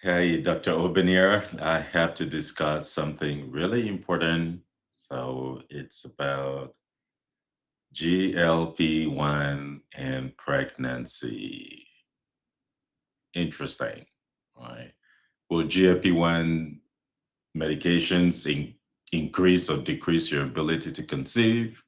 Hey, Dr. Oben, I have to discuss something really important. So it's about GLP-1 and pregnancy. Interesting, right? Will GLP-1 medications increase or decrease your ability to conceive?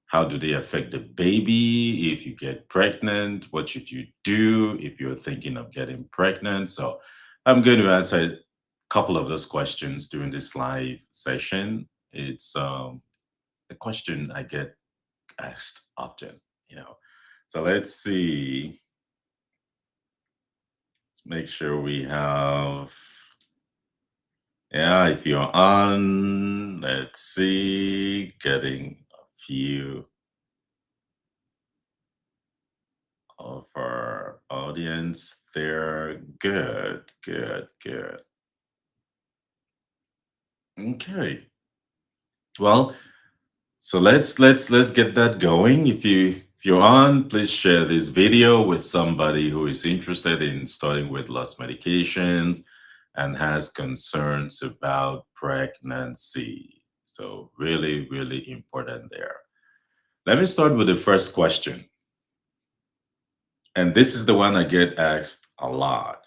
How do they affect the baby? If you get pregnant, what should you do if you're thinking of getting pregnant? So I'm going to answer a couple of those questions during this live session. It's a question I get asked often, you know. So let's see. Let's make sure we have, yeah, if you're on, let's see, getting a few of our audience there. Good, good, good. Okay. Well, so let's get that going. If you're on, please share this video with somebody who is interested in starting weight loss medications and has concerns about pregnancy. So really, really important there. Let me start with the first question. And this is the one I get asked a lot,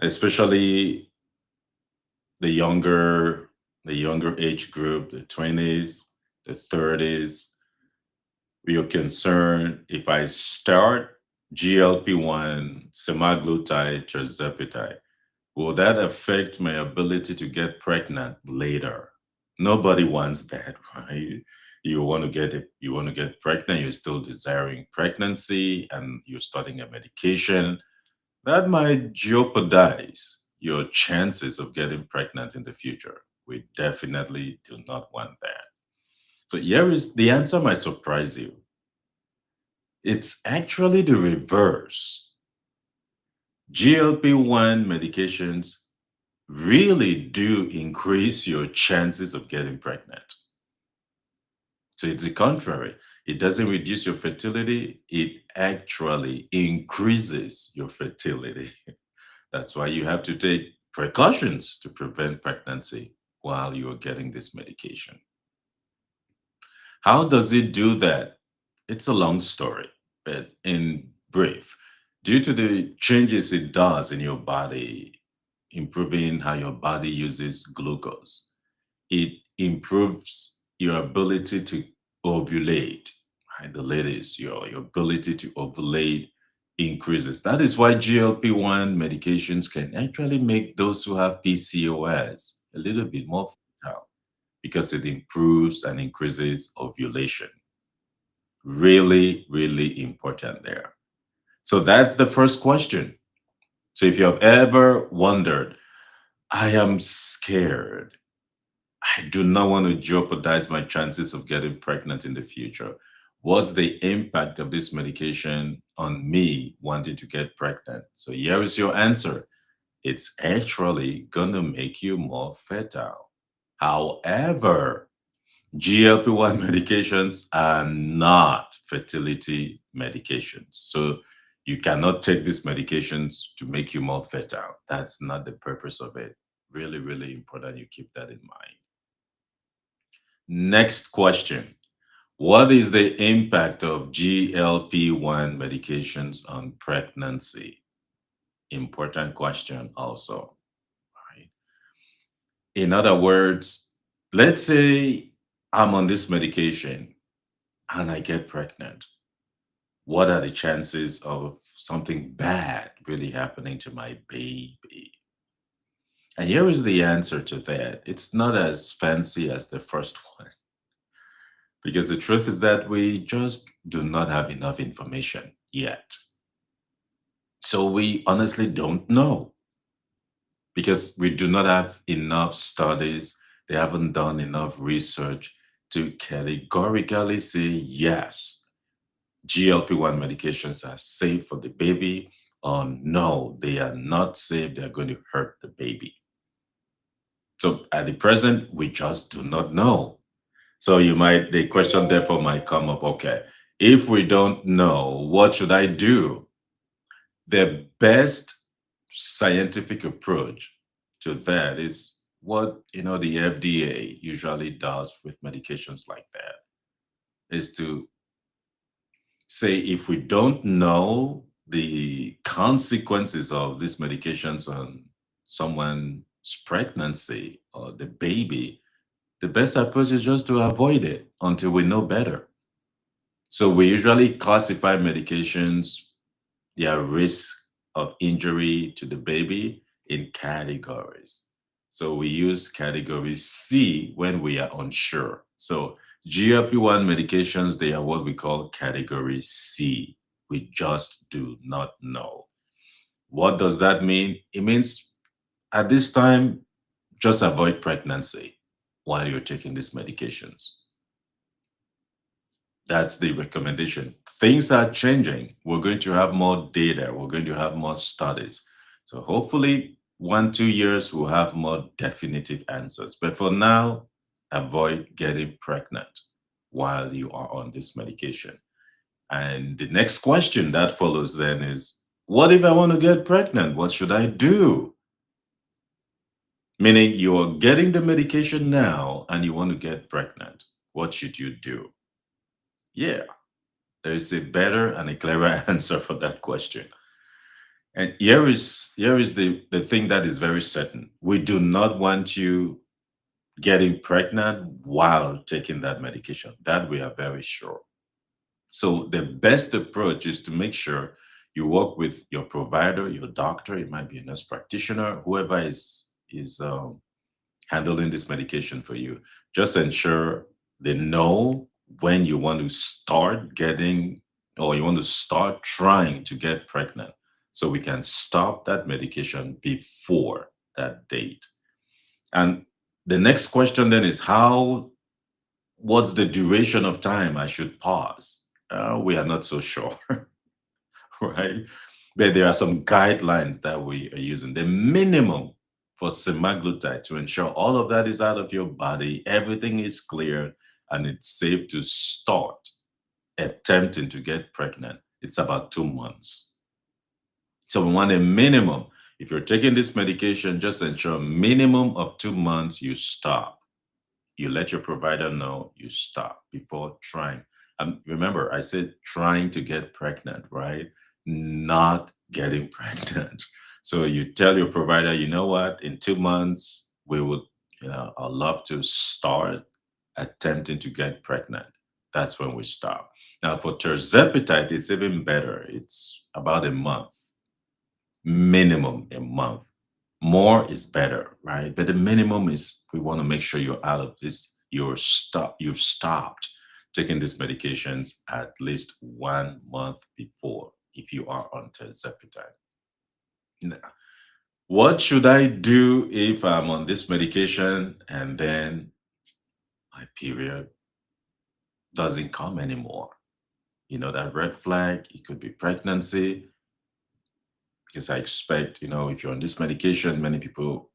especially the younger the younger age group, the 20s, the 30s. We are concerned if I start GLP-1, semaglutide, tirzepatide, will that affect my ability to get pregnant later? Nobody wants that, right? You want to get pregnant, you're still desiring pregnancy and you're starting a medication that might jeopardize your chances of getting pregnant in the future. We definitely do not want that. So here is the answer might surprise you. It's actually the reverse. GLP-1 medications really do increase your chances of getting pregnant. So it's the contrary. It doesn't reduce your fertility, it actually increases your fertility. That's why you have to take precautions to prevent pregnancy while you are getting this medication. How does it do that? It's a long story, but in brief, due to the changes it does in your body, improving how your body uses glucose, it improves your ability to ovulate. Right? The ladies, your ability to ovulate increases. That is why GLP-1 medications can actually make those who have PCOS a little bit more fertile because it improves and increases ovulation. Really, really important there. So that's the first question. So if you have ever wondered, I am scared, I do not want to jeopardize my chances of getting pregnant in the future. What's the impact of this medication on me wanting to get pregnant? So here is your answer. It's actually going to make you more fertile. However, GLP-1 medications are not fertility medications. So you cannot take these medications to make you more fertile. That's not the purpose of it. Really, really important you keep that in mind. Next question. What is the impact of GLP-1 medications on pregnancy? Important question also, right? In other words, let's say I'm on this medication and I get pregnant. What are the chances of something bad really happening to my baby? And here is the answer to that. It's not as fancy as the first one. Because the truth is that we just do not have enough information yet. So we honestly don't know because we do not have enough studies. They haven't done enough research to categorically say, yes, GLP-1 medications are safe for the baby, or no, they are not safe. They're going to hurt the baby. So at the present, we just do not know. So the question therefore might come up, okay, if we don't know, what should I do? The best scientific approach to that is what the FDA usually does with medications like that is to say if we don't know the consequences of these medications on someone's pregnancy or the baby, the best approach is just to avoid it until we know better. So we usually classify medications, their risk of injury to the baby, in categories. So we use category C when we are unsure. So GLP-1 medications, they are what we call category C. We just do not know. What does that mean? It means at this time, just avoid pregnancy while you're taking these medications. That's the recommendation. Things are changing. We're going to have more data. We're going to have more studies. So hopefully, 1, 2 years, we'll have more definitive answers. But for now, avoid getting pregnant while you are on this medication. And the next question that follows then is, what if I want to get pregnant? What should I do? Meaning you're getting the medication now and you want to get pregnant. What should you do? Yeah, there is a better and a clearer answer for that question. And here is the thing that is very certain. We do not want you getting pregnant while taking that medication. That we are very sure. So the best approach is to make sure you work with your provider, your doctor. It might be a nurse practitioner, whoever is handling this medication for you. Just ensure they know when you want to start getting or you want to start trying to get pregnant so we can stop that medication before that date. And the next question then is what's the duration of time I should pause? We are not so sure, right? But there are some guidelines that we are using. The minimum for semaglutide to ensure all of that is out of your body, everything is clear, and it's safe to start attempting to get pregnant. It's about 2 months. So we want a minimum. If you're taking this medication, just ensure a minimum of 2 months you stop. You let your provider know you stop before trying. Remember, I said trying to get pregnant, right? Not getting pregnant. So you tell your provider, you know what, in 2 months, we would, I'd love to start attempting to get pregnant. That's when we stop. Now, for terzepatide, it's even better. It's about a month, minimum a month. More is better, right? But the minimum is we want to make sure you're out of this, you've stopped taking these medications at least 1 month before if you are on tirzepatide. Now, what should I do if I'm on this medication and then my period doesn't come anymore? That red flag, it could be pregnancy, because I expect, if you're on this medication, many people,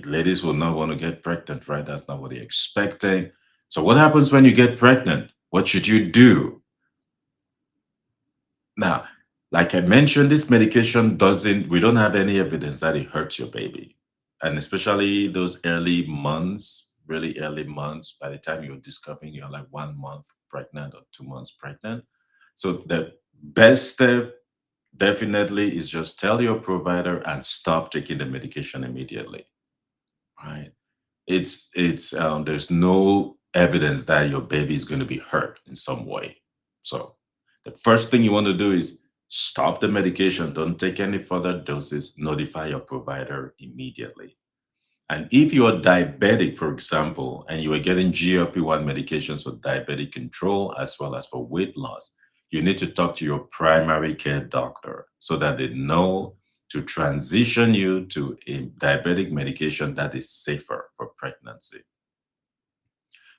ladies will not want to get pregnant, right? That's not what they're expecting. So what happens when you get pregnant? What should you do? Now, like I mentioned, this medication we don't have any evidence that it hurts your baby. And especially those early months, really early months, by the time you're discovering you're like 1 month pregnant or 2 months pregnant. So the best step definitely is just tell your provider and stop taking the medication immediately, right? It's there's no evidence that your baby is going to be hurt in some way. So the first thing you want to do is stop the medication. Don't take any further doses. Notify your provider immediately. And if you are diabetic, for example, and you are getting GLP-1 medications for diabetic control as well as for weight loss, you need to talk to your primary care doctor so that they know to transition you to a diabetic medication that is safer for pregnancy.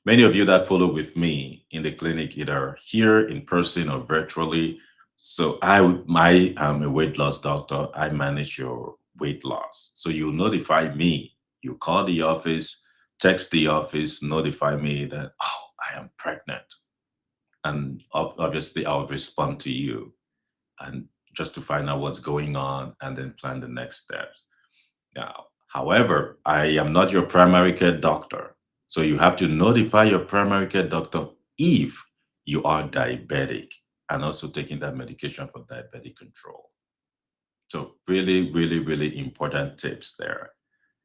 Many of you that follow with me in the clinic, either here in person or virtually. So I am a weight loss doctor. I manage your weight loss. So you notify me. You call the office, text the office, notify me that, oh, I am pregnant. And obviously I'll respond to you. And just to find out what's going on and then plan the next steps. Now, however, I am not your primary care doctor. So you have to notify your primary care doctor if you are diabetic and also taking that medication for diabetic control. So really, really, really important tips there.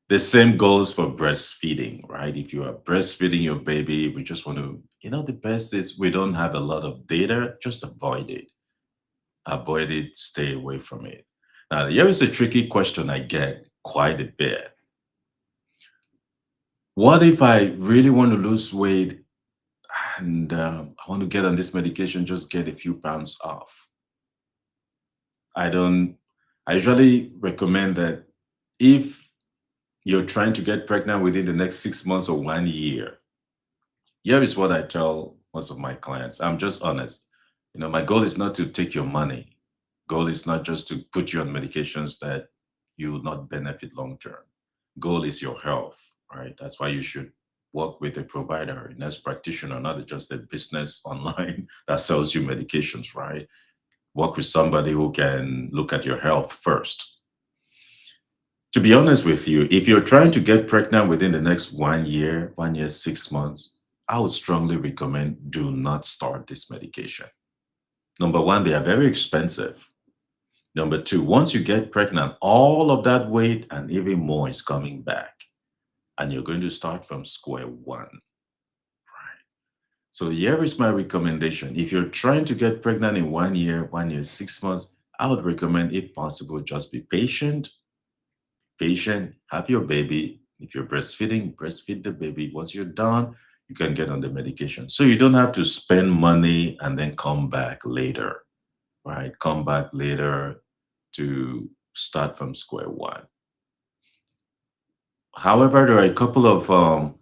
The same goes for breastfeeding, right? If you are breastfeeding your baby, we just want to, the best is we don't have a lot of data, just avoid it. Avoid it, stay away from it. Now, here is a tricky question I get quite a bit. What if I really want to lose weight and I want to get on this medication, just get a few pounds off? I don't, I usually recommend that if you're trying to get pregnant within the next 6 months or 1 year, here is what I tell most of my clients. I'm just honest. My goal is not to take your money. Goal is not just to put you on medications that you will not benefit long term. Goal is your health, right? That's why you should work with a provider, a nurse practitioner, not just a business online that sells you medications, right? Work with somebody who can look at your health first. To be honest with you, if you're trying to get pregnant within the next 1 year, 1 year, 6 months, I would strongly recommend do not start this medication. Number one, they are very expensive. Number two, once you get pregnant, all of that weight and even more is coming back. And you're going to start from square one. Right. So here is my recommendation. If you're trying to get pregnant in 1 year, 6 months, I would recommend, if possible, just be patient. Have your baby. If you're breastfeeding, breastfeed the baby. Once you're done, you can get on the medication. So you don't have to spend money and then come back later, right? Come back later to start from square one. However, there are a couple of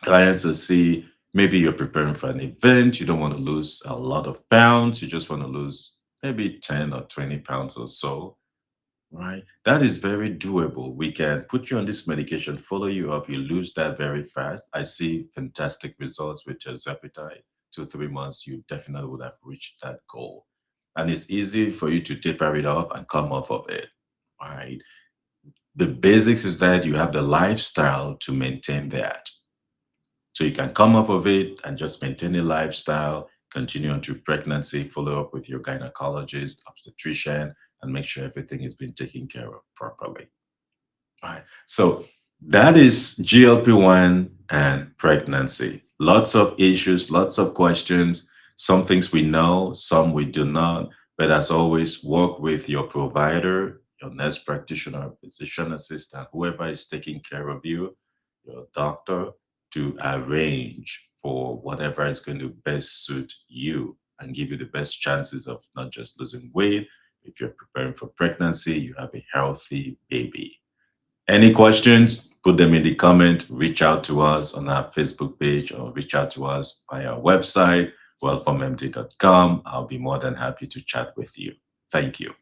clients that see maybe you're preparing for an event, you don't want to lose a lot of pounds, you just want to lose maybe 10 or 20 pounds or so, right? That is very doable. We can put you on this medication, follow you up, you lose that very fast. I see fantastic results with Ozempic. 2 3 months, you definitely would have reached that goal. And it's easy for you to taper it off and come off of it, right? The basics is that you have the lifestyle to maintain that. So you can come off of it and just maintain a lifestyle, continue on to pregnancy, follow up with your gynecologist, obstetrician, and make sure everything is being taken care of properly. All right. So that is GLP-1 and pregnancy. Lots of issues, lots of questions. Some things we know, some we do not. But as always, work with your provider, your nurse practitioner, physician assistant, whoever is taking care of you, your doctor, to arrange for whatever is going to best suit you and give you the best chances of not just losing weight. If you're preparing for pregnancy, you have a healthy baby. Any questions, put them in the comment, reach out to us on our Facebook page or reach out to us via our website, wellformemd.com. I'll be more than happy to chat with you. Thank you.